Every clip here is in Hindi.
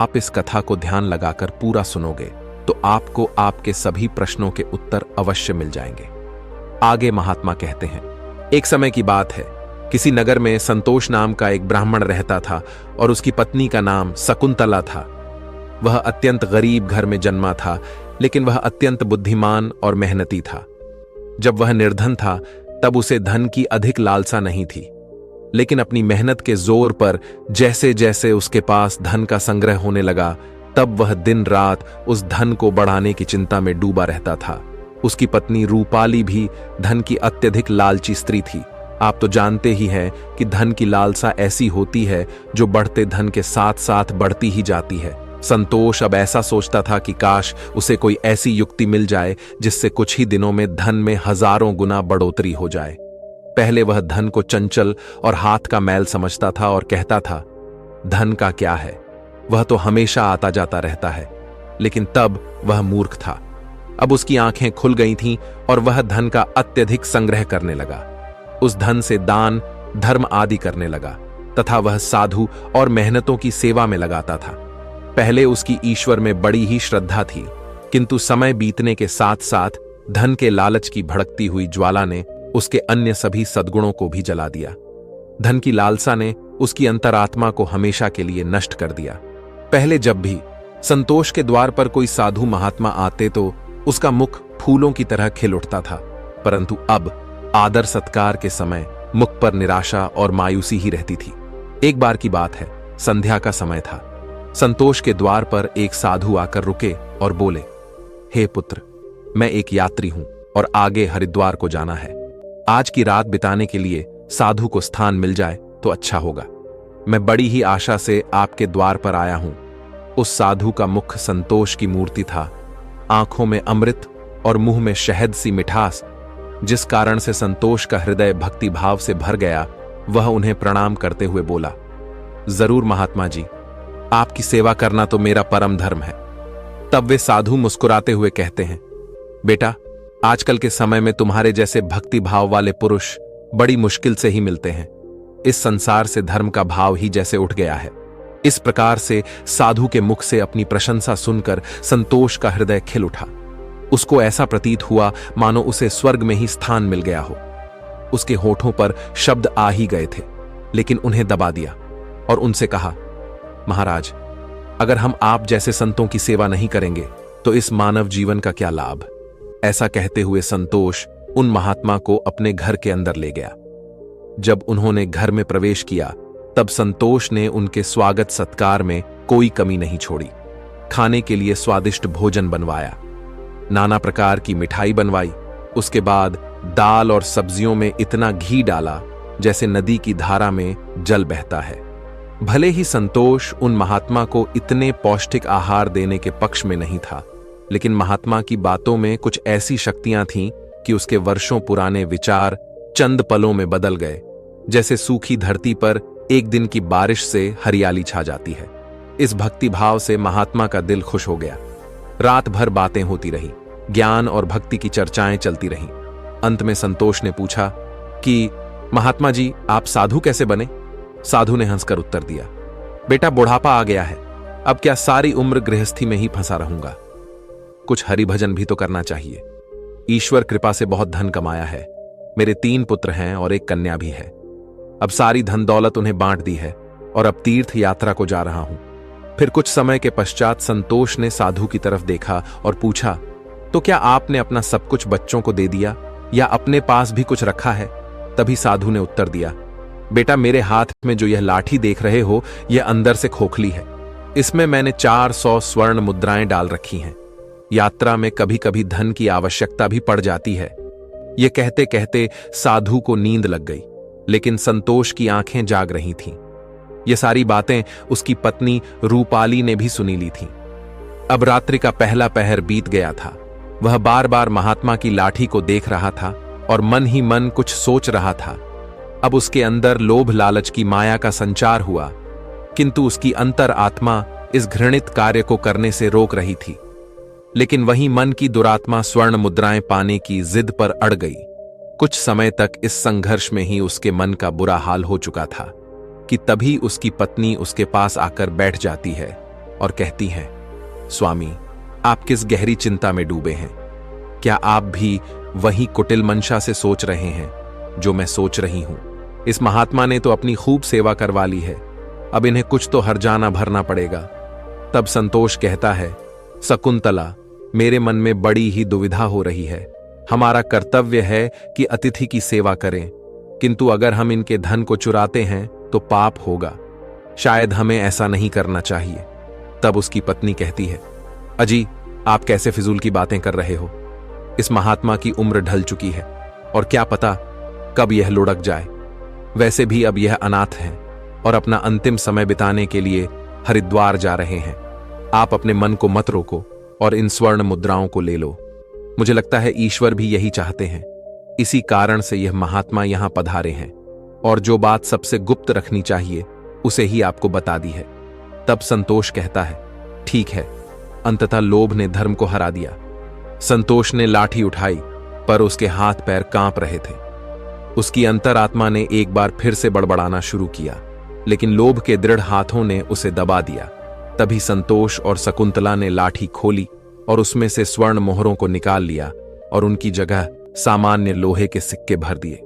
आप इस कथा को ध्यान लगाकर पूरा सुनोगे तो आपको आपके सभी प्रश्नों के उत्तर अवश्य मिल जाएंगे। आगे महात्मा कहते हैं, एक समय की बात है, किसी नगर में संतोष नाम का एक ब्राह्मण रहता था और उसकी पत्नी का नाम शकुंतला था। वह अत्यंत गरीब घर में जन्मा था, लेकिन वह अत्यंत बुद्धिमान और मेहनती था। जब वह निर्धन था तब उसे धन की अधिक लालसा नहीं थी, लेकिन अपनी मेहनत के जोर पर जैसे जैसे उसके पास धन का संग्रह होने लगा, तब वह दिन रात उस धन को बढ़ाने की चिंता में डूबा रहता था। उसकी पत्नी रूपाली भी धन की अत्यधिक लालची स्त्री थी। आप तो जानते ही हैं कि धन की लालसा ऐसी होती है जो बढ़ते धन के साथ साथ बढ़ती ही जाती है। संतोष अब ऐसा सोचता था कि काश उसे कोई ऐसी युक्ति मिल जाए जिससे कुछ ही दिनों में धन में हजारों गुना बढ़ोतरी हो जाए। पहले वह धन को चंचल और हाथ का मैल समझता था और कहता था, धन का क्या है, वह तो हमेशा आता जाता रहता है। लेकिन तब वह मूर्ख था। अब उसकी आंखें खुल गई थीं और वह धन का अत्यधिक संग्रह करने लगा। उस धन से दान धर्म आदि करने लगा तथा वह साधु और मेहनतों की सेवा में लगाता था। पहले उसकी ईश्वर में बड़ी ही श्रद्धा थी, किंतु समय बीतने के साथ साथ धन के लालच की भड़कती हुई ज्वाला ने उसके अन्य सभी सद्गुणों को भी जला दिया। धन की लालसा ने उसकी अंतरात्मा को हमेशा के लिए नष्ट कर दिया। पहले जब भी संतोष के द्वार पर कोई साधु महात्मा आते तो उसका मुख फूलों की तरह खिल उठता था, परंतु अब आदर सत्कार के समय मुख पर निराशा और मायूसी ही रहती थी। एक बार की बात है, संध्या का समय था। संतोष के द्वार पर एक साधु आकर रुके और बोले, हे पुत्र, मैं एक यात्री हूं और आगे हरिद्वार को जाना है। आज की रात बिताने के लिए साधु को स्थान मिल जाए तो अच्छा होगा। मैं बड़ी ही आशा से आपके द्वार पर आया हूं। उस साधु का मुख संतोष की मूर्ति था, आंखों में अमृत और मुंह में शहद सी मिठास, जिस कारण से संतोष का हृदय भक्ति भाव से भर गया। वह उन्हें प्रणाम करते हुए बोला, जरूर महात्मा जी, आपकी सेवा करना तो मेरा परम धर्म है। तब वे साधु मुस्कुराते हुए कहते हैं, बेटा, आजकल के समय में तुम्हारे जैसे भक्ति भाव वाले पुरुष बड़ी मुश्किल से ही मिलते हैं। इस संसार से धर्म का भाव ही जैसे उठ गया है। इस प्रकार से साधु के मुख से अपनी प्रशंसा सुनकर संतोष का हृदय खिल उठा। उसको ऐसा प्रतीत हुआ मानो उसे स्वर्ग में ही स्थान मिल गया हो। उसके होठों पर शब्द आ ही गए थे, लेकिन उन्हें दबा दिया और उनसे कहा, महाराज, अगर हम आप जैसे संतों की सेवा नहीं करेंगे तो इस मानव जीवन का क्या लाभ। ऐसा कहते हुए संतोष उन महात्मा को अपने घर के अंदर ले गया। जब उन्होंने घर में प्रवेश किया तब संतोष ने उनके स्वागत सत्कार में कोई कमी नहीं छोड़ी। खाने के लिए स्वादिष्ट भोजन बनवाया, नाना प्रकार की मिठाई बनवाई। उसके बाद दाल और सब्जियों में इतना घी डाला जैसे नदी की धारा में जल बहता है। भले ही संतोष उन महात्मा को इतने पौष्टिक आहार देने के पक्ष में नहीं था, लेकिन महात्मा की बातों में कुछ ऐसी शक्तियां थीं कि उसके वर्षों पुराने विचार चंद पलों में बदल गए, जैसे सूखी धरती पर एक दिन की बारिश से हरियाली छा जाती है। इस भक्ति भाव से महात्मा का दिल खुश हो गया। रात भर बातें होती रहीं, ज्ञान और भक्ति की चर्चाएं चलती रहीं। अंत में संतोष ने पूछा कि महात्मा जी, आप साधु कैसे बने? साधु ने हंसकर उत्तर दिया, बेटा, बुढ़ापा आ गया है, अब क्या सारी उम्र गृहस्थी में ही फंसा रहूंगा। कुछ हरिभजन भी तो करना चाहिए। ईश्वर कृपा से बहुत धन कमाया है। मेरे 3 पुत्र हैं और एक कन्या भी है। अब सारी धन दौलत उन्हें बांट दी है और अब तीर्थ यात्रा को जा रहा हूं। फिर कुछ समय के पश्चात संतोष ने साधु की तरफ देखा और पूछा, तो क्या आपने अपना सब कुछ बच्चों को दे दिया या अपने पास भी कुछ रखा है? तभी साधु ने उत्तर दिया, बेटा, मेरे हाथ में जो यह लाठी देख रहे हो, यह अंदर से खोखली है। इसमें मैंने 400 स्वर्ण मुद्राएं डाल रखी हैं। यात्रा में कभी कभी धन की आवश्यकता भी पड़ जाती है। यह कहते कहते साधु को नींद लग गई, लेकिन संतोष की आंखें जाग रही थीं। ये सारी बातें उसकी पत्नी रूपाली ने भी सुनी ली थीं। अब रात्रि का पहला पहर बीत गया था। वह बार बार महात्मा की लाठी को देख रहा था और मन ही मन कुछ सोच रहा था। अब उसके अंदर लोभ लालच की माया का संचार हुआ, किंतु उसकी अंतर आत्मा इस घृणित कार्य को करने से रोक रही थी। लेकिन वही मन की दुरात्मा स्वर्ण मुद्राएं पाने की जिद पर अड़ गई। कुछ समय तक इस संघर्ष में ही उसके मन का बुरा हाल हो चुका था कि तभी उसकी पत्नी उसके पास आकर बैठ जाती है और कहती हैं, स्वामी, आप किस गहरी चिंता में डूबे हैं? क्या आप भी वही कुटिल मंशा से सोच रहे हैं जो मैं सोच रही हूं? इस महात्मा ने तो अपनी खूब सेवा करवा ली है, अब इन्हें कुछ तो हर्जाना भरना पड़ेगा। तब संतोष कहता है, शकुंतला, मेरे मन में बड़ी ही दुविधा हो रही है। हमारा कर्तव्य है कि अतिथि की सेवा करें, किंतु अगर हम इनके धन को चुराते हैं तो पाप होगा। शायद हमें ऐसा नहीं करना चाहिए। तब उसकी पत्नी कहती है, अजी, आप कैसे फिजूल की बातें कर रहे हो? इस महात्मा की उम्र ढल चुकी है और क्या पता कब यह लुढ़क जाए। वैसे भी अब यह अनाथ हैं और अपना अंतिम समय बिताने के लिए हरिद्वार जा रहे हैं। आप अपने मन को मत रोको और इन स्वर्ण मुद्राओं को ले लो। मुझे लगता है ईश्वर भी यही चाहते हैं, इसी कारण से यह महात्मा यहां पधारे हैं और जो बात सबसे गुप्त रखनी चाहिए उसे ही आपको बता दी है। तब संतोष कहता है, ठीक है। अंततः लोभ ने धर्म को हरा दिया। संतोष ने लाठी उठाई, पर उसके हाथ पैर कांप रहे थे। उसकी अंतरात्मा ने एक बार फिर से बड़बड़ाना शुरू किया, लेकिन लोभ के दृढ़ हाथों ने उसे दबा दिया। तभी संतोष और शकुंतला ने लाठी खोली और उसमें से स्वर्ण मोहरों को निकाल लिया और उनकी जगह सामान्य लोहे के सिक्के भर दिए।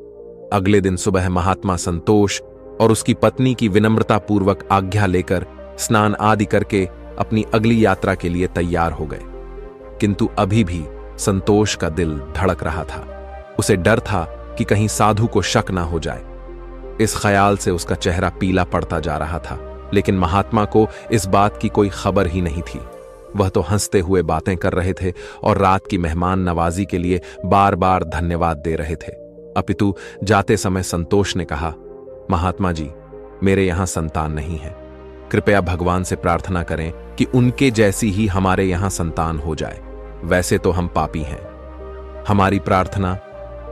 अगले दिन सुबह महात्मा संतोष और उसकी पत्नी की विनम्रतापूर्वक आज्ञा लेकर स्नान आदि करके अपनी अगली यात्रा के लिए तैयार हो गए। किंतु अभी भी संतोष का दिल धड़क रहा था। उसे डर था कि कहीं साधु को शक ना हो जाए। इस ख्याल से उसका चेहरा पीला पड़ता जा रहा था, लेकिन महात्मा को इस बात की कोई खबर ही नहीं थी। वह तो हंसते हुए बातें कर रहे थे और रात की मेहमान नवाजी के लिए बार बार धन्यवाद दे रहे थे। अपितु जाते समय संतोष ने कहा, महात्मा जी, मेरे यहां संतान नहीं है। कृपया भगवान से प्रार्थना करें कि उनके जैसी ही हमारे यहां संतान हो जाए। वैसे तो हम पापी हैं, हमारी प्रार्थना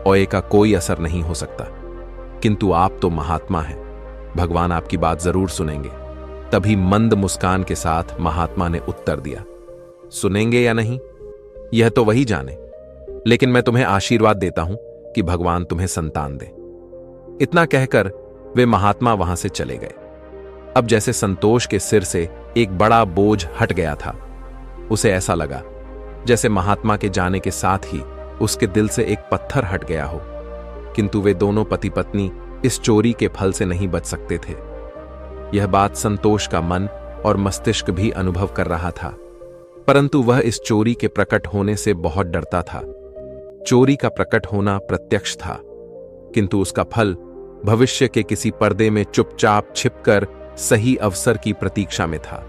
ओए का कोई असर नहीं हो सकता, किंतु आप तो महात्मा हैं, भगवान आपकी बात जरूर सुनेंगे। तभी मंद मुस्कान के साथ महात्मा ने उत्तर दिया, सुनेंगे या नहीं यह तो वही जाने, लेकिन मैं तुम्हें आशीर्वाद देता हूं कि भगवान तुम्हें संतान दे। इतना कहकर वे महात्मा वहां से चले गए। अब जैसे संतोष के सिर से एक बड़ा बोझ हट गया था। उसे ऐसा लगा जैसे महात्मा के जाने के साथ ही उसके दिल से एक पत्थर हट गया हो। किंतु वे दोनों पति पत्नी इस चोरी के फल से नहीं बच सकते थे। यह बात संतोष का मन और मस्तिष्क भी अनुभव कर रहा था, परंतु वह इस चोरी के प्रकट होने से बहुत डरता था। चोरी का प्रकट होना प्रत्यक्ष था, किंतु उसका फल भविष्य के किसी पर्दे में चुपचाप छिपकर सही अवसर की प्रतीक्षा में था।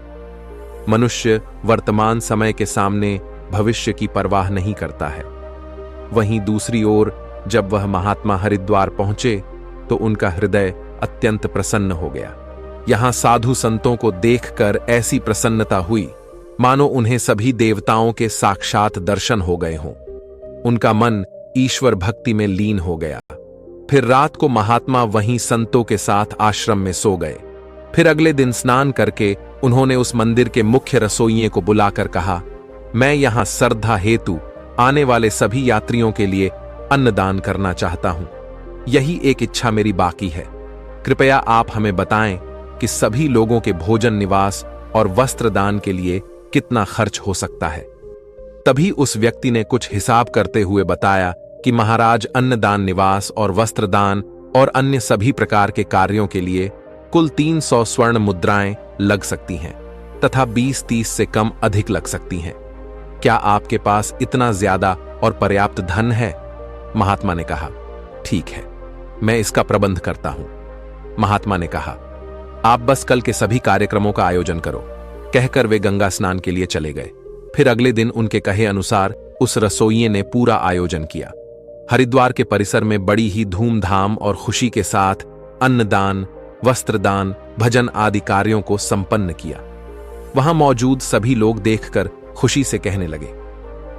मनुष्य वर्तमान समय के सामने भविष्य की परवाह नहीं करता है। वहीं दूसरी ओर जब वह महात्मा हरिद्वार पहुंचे तो उनका हृदय अत्यंत प्रसन्न हो गया। यहां साधु संतों को देखकर ऐसी प्रसन्नता हुई मानो उन्हें सभी देवताओं के साक्षात दर्शन हो गए हों। उनका मन ईश्वर भक्ति में लीन हो गया। फिर रात को महात्मा वहीं संतों के साथ आश्रम में सो गए। फिर अगले दिन स्नान करके उन्होंने उस मंदिर के मुख्य रसोइये को बुलाकर कहा, मैं यहां श्रद्धा हेतु आने वाले सभी यात्रियों के लिए अन्नदान करना चाहता हूं। यही एक इच्छा मेरी बाकी है। कृपया आप हमें बताएं कि सभी लोगों के भोजन, निवास और वस्त्र दान के लिए कितना खर्च हो सकता है। तभी उस व्यक्ति ने कुछ हिसाब करते हुए बताया कि महाराज, अन्नदान, निवास और वस्त्रदान और अन्य सभी प्रकार के कार्यों के लिए कुल 300 स्वर्ण मुद्राएं लग सकती हैं तथा 20-30 से कम अधिक लग सकती हैं। क्या आपके पास इतना ज्यादा और पर्याप्त धन है? महात्मा ने कहा, ठीक है, मैं इसका प्रबंध करता हूं। महात्मा ने कहा, आप बस कल के सभी कार्यक्रमों का आयोजन करो। कहकर वे गंगा स्नान के लिए चले गए। फिर अगले दिन उनके कहे अनुसार उस रसोइये ने पूरा आयोजन किया। हरिद्वार के परिसर में बड़ी ही धूमधाम और खुशी के साथ अन्नदान, वस्त्रदान, भजन आदि कार्यों को संपन्न किया। वहां मौजूद सभी लोग देखकर खुशी से कहने लगे,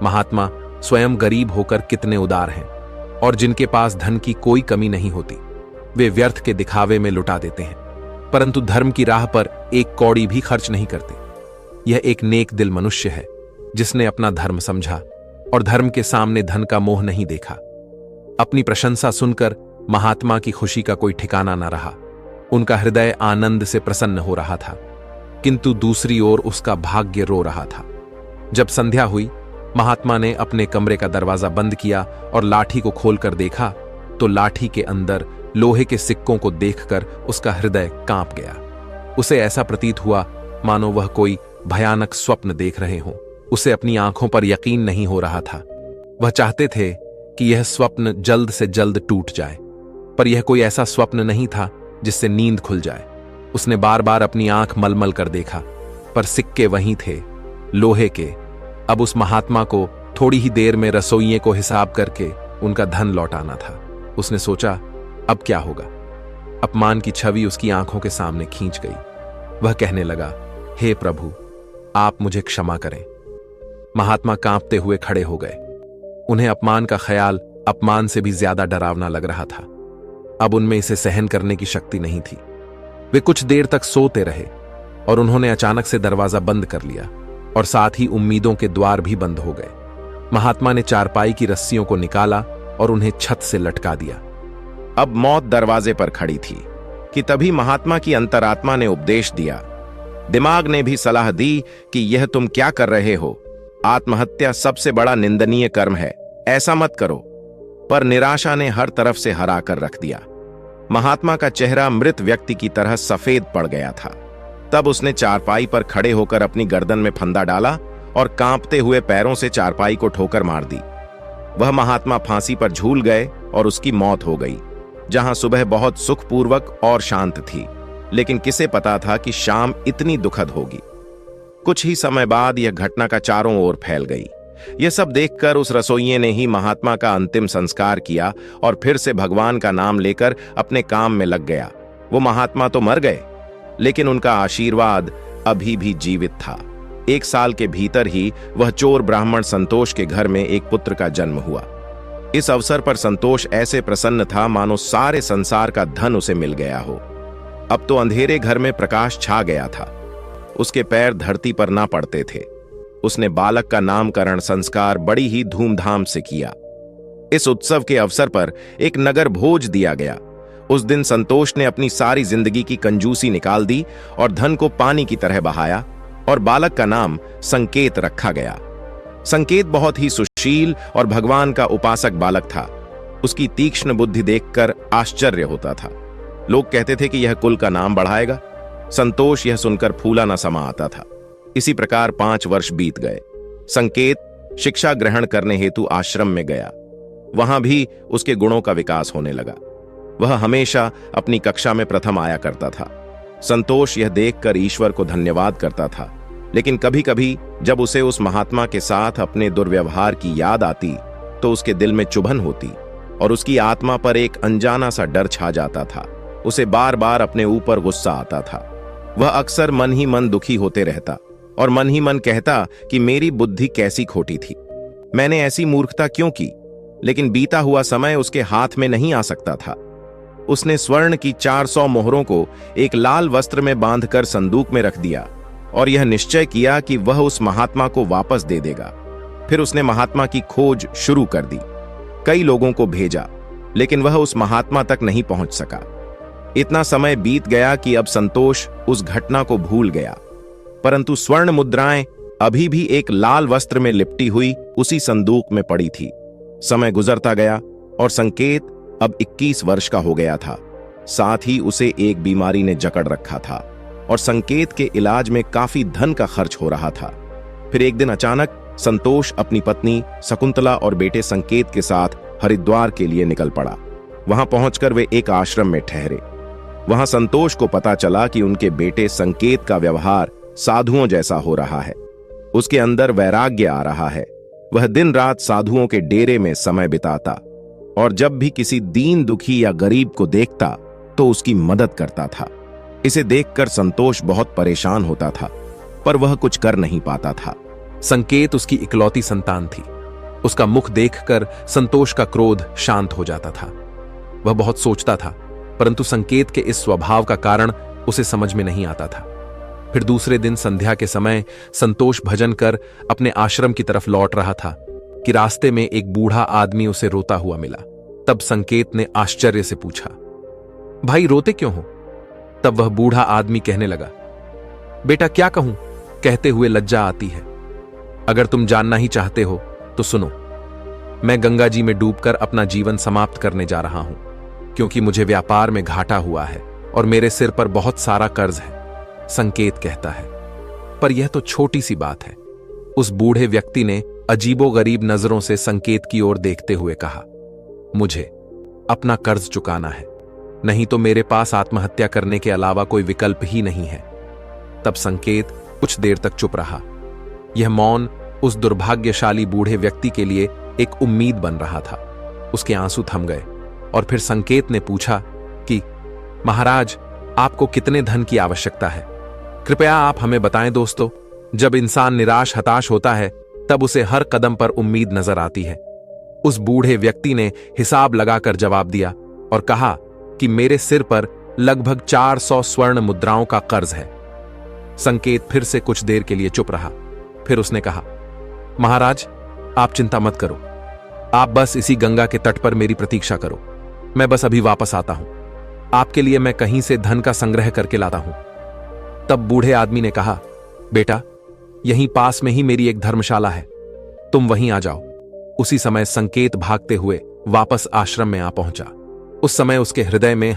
महात्मा स्वयं गरीब होकर कितने उदार हैं और जिनके पास धन की कोई कमी नहीं होती, वे व्यर्थ के दिखावे में लुटा देते हैं, परंतु धर्म की राह पर एक कौड़ी भी खर्च नहीं करते। यह एक नेक दिल मनुष्य है जिसने अपना धर्म समझा और धर्म के सामने धन का मोह नहीं देखा। अपनी प्रशंसा सुनकर महात्मा की खुशी का कोई ठिकाना न रहा। उनका हृदय आनंद से प्रसन्न हो रहा था। किंतु दूसरी ओर उसका भाग्य रो रहा था। जब संध्या हुई, महात्मा ने अपने कमरे का दरवाजा बंद किया और लाठी को खोलकर देखा तो लाठी के अंदर लोहे के सिक्कों को देखकर उसका हृदय कांप गया। उसे ऐसा प्रतीत हुआ मानो वह कोई भयानक स्वप्न देख रहे हों। उसे अपनी आंखों पर यकीन नहीं हो रहा था। वह चाहते थे कि यह स्वप्न जल्द से जल्द टूट जाए, पर यह कोई ऐसा स्वप्न नहीं था जिससे नींद खुल जाए। उसने बार बार अपनी आंख मलमल कर देखा, पर सिक्के वहीं थे, लोहे के। अब उस महात्मा को थोड़ी ही देर में रसोइये को हिसाब करके उनका धन लौटाना था। उसने सोचा, अब क्या होगा। अपमान की छवि उसकी आंखों के सामने खींच गई। वह कहने लगा, हे प्रभु, आप मुझे क्षमा करें। महात्मा कांपते हुए खड़े हो गए। उन्हें अपमान का ख्याल अपमान से भी ज्यादा डरावना लग रहा था। अब उनमें इसे सहन करने की शक्ति नहीं थी। वे कुछ देर तक सोते रहे और उन्होंने अचानक से दरवाजा बंद कर लिया और साथ ही उम्मीदों के द्वार भी बंद हो गए। महात्मा ने चारपाई की रस्सियों को निकाला और उन्हें छत से लटका दिया। अब मौत दरवाजे पर खड़ी थी कि तभी महात्मा की अंतरात्मा ने उपदेश दिया। दिमाग ने भी सलाह दी कि यह तुम क्या कर रहे हो, आत्महत्या सबसे बड़ा निंदनीय कर्म है, ऐसा मत करो। पर निराशा ने हर तरफ से हरा कर रख दिया। महात्मा का चेहरा मृत व्यक्ति की तरह सफेद पड़ गया था। तब उसने चारपाई पर खड़े होकर अपनी गर्दन में फंदा डाला और कांपते हुए पैरों से चारपाई को ठोकर मार दी। वह महात्मा फांसी पर झूल गए और उसकी मौत हो गई। जहां सुबह बहुत सुखपूर्वक और शांत थी, लेकिन किसे पता था कि शाम इतनी दुखद होगी। कुछ ही समय बाद यह घटना का चारों ओर फैल गई। यह सब देखकर उस रसोइये ने ही महात्मा का अंतिम संस्कार किया और फिर से भगवान का नाम लेकर अपने काम में लग गया। वो महात्मा तो मर गए, लेकिन उनका आशीर्वाद अभी भी जीवित था। 1 साल के भीतर ही वह चोर ब्राह्मण संतोष के घर में एक पुत्र का जन्म हुआ। इस अवसर पर संतोष ऐसे प्रसन्न था मानो सारे संसार का धन उसे मिल गया हो। अब तो अंधेरे घर में प्रकाश छा गया था। उसके पैर धरती पर ना पड़ते थे। उसने बालक का नामकरण संस्कार बड़ी ही धूमधाम से किया। इस उत्सव के अवसर पर एक नगर भोज दिया गया। उस दिन संतोष ने अपनी सारी जिंदगी की कंजूसी निकाल दी और धन को पानी की तरह बहाया और बालक का नाम संकेत रखा गया। संकेत बहुत ही सुशील और भगवान का उपासक बालक था। उसकी तीक्ष्ण बुद्धि देखकर आश्चर्य होता था। लोग कहते थे कि यह कुल का नाम बढ़ाएगा। संतोष यह सुनकर फूला न समा आता था। इसी प्रकार 5 वर्ष बीत गए। संकेत शिक्षा ग्रहण करने हेतु आश्रम में गया। वहां भी उसके गुणों का विकास होने लगा। वह हमेशा अपनी कक्षा में प्रथम आया करता था। संतोष यह देखकर ईश्वर को धन्यवाद करता था, लेकिन कभी कभी जब उसे उस महात्मा के साथ अपने दुर्व्यवहार की याद आती तो उसके दिल में चुभन होती और उसकी आत्मा पर एक अनजाना सा डर छा जाता था। उसे बार बार अपने ऊपर गुस्सा आता था। वह अक्सर मन ही मन दुखी होते रहता और मन ही मन कहता कि मेरी बुद्धि कैसी खोटी थी, मैंने ऐसी मूर्खता क्यों की। लेकिन बीता हुआ समय उसके हाथ में नहीं आ सकता था। उसने स्वर्ण की 400 मोहरों को एक लाल वस्त्र में बांधकर संदूक में रख दिया और यह निश्चय किया कि वह उस महात्मा को वापस दे देगा। फिर उसने महात्मा की खोज शुरू कर दी। कई लोगों को भेजा, लेकिन वह उस महात्मा तक नहीं पहुंच सका। इतना समय बीत गया कि अब संतोष उस घटना को भूल गया, परंतु स्वर्ण मुद्राएं अभी भी एक लाल वस्त्र में लिपटी हुई उसी संदूक में पड़ी थी। समय गुजरता गया और संकेत अब 21 वर्ष का हो गया था। साथ ही उसे एक बीमारी ने जकड़ रखा था और संकेत के इलाज में काफी धन का खर्च हो रहा था। फिर एक दिन अचानक संतोष अपनी पत्नी शकुंतला और बेटे संकेत के साथ हरिद्वार के लिए निकल पड़ा। वहां पहुंचकर वे एक आश्रम में ठहरे। वहां संतोष को पता चला कि उनके बेटे संकेत का व्यवहार साधुओं जैसा हो रहा है। उसके अंदर वैराग्य आ रहा है। वह दिन रात साधुओं के डेरे में समय बिताता और जब भी किसी दीन दुखी या गरीब को देखता तो उसकी मदद करता था। इसे देखकर संतोष बहुत परेशान होता था, पर वह कुछ कर नहीं पाता था। संकेत उसकी इकलौती संतान थी। उसका मुख देखकर संतोष का क्रोध शांत हो जाता था। वह बहुत सोचता था, परंतु संकेत के इस स्वभाव का कारण उसे समझ में नहीं आता था। फिर दूसरे दिन संध्या के समय संतोष भजन कर अपने आश्रम की तरफ लौट रहा था कि रास्ते में एक बूढ़ा आदमी उसे रोता हुआ मिला। तब संकेत ने आश्चर्य से पूछा, भाई रोते क्यों हो? तब वह बूढ़ा आदमी कहने लगा, बेटा क्या कहूं कहते हुए लज्जा आती है। अगर तुम जानना ही चाहते हो तो सुनो, मैं गंगा जी में डूबकर अपना जीवन समाप्त करने जा रहा हूं, क्योंकि मुझे व्यापार में घाटा हुआ है और मेरे सिर पर बहुत सारा कर्ज है, संकेत कहता है। पर यह तो छोटी सी बात है। उस बूढ़े व्यक्ति ने अजीबोगरीब नजरों से संकेत की ओर देखते हुए कहा, मुझे अपना कर्ज चुकाना है, नहीं तो मेरे पास आत्महत्या करने के अलावा कोई विकल्प ही नहीं है। तब संकेत कुछ देर तक चुप रहा। यह मौन उस दुर्भाग्यशाली बूढ़े व्यक्ति के लिए एक उम्मीद बन रहा था। उसके आंसू थम गए और फिर संकेत ने पूछा कि महाराज, आपको कितने धन की आवश्यकता है? कृपया आप हमें बताएं दोस्तों। जब इंसान निराश हताश होता है तब उसे हर कदम पर उम्मीद नजर आती है। उस बूढ़े व्यक्ति ने हिसाब लगाकर जवाब दिया और कहा कि मेरे सिर पर लगभग 400 स्वर्ण मुद्राओं का कर्ज है। संकेत फिर से कुछ देर के लिए चुप रहा। फिर उसने कहा, महाराज, आप चिंता मत करो, आप बस इसी गंगा के तट पर मेरी प्रतीक्षा करो। मैं बस अभी वापस आता हूं। आपके लिए मैं कहीं से धन का संग्रह करके लाता हूं। तब बूढ़े आदमी ने कहा, बेटा, यहीं पास में ही मेरी एक धर्मशाला है, तुम वहीं आ जाओ। उसी समय संकेत भागते हुए वापस आश्रम में आ पहुंचा। उस समय उसके हृदय में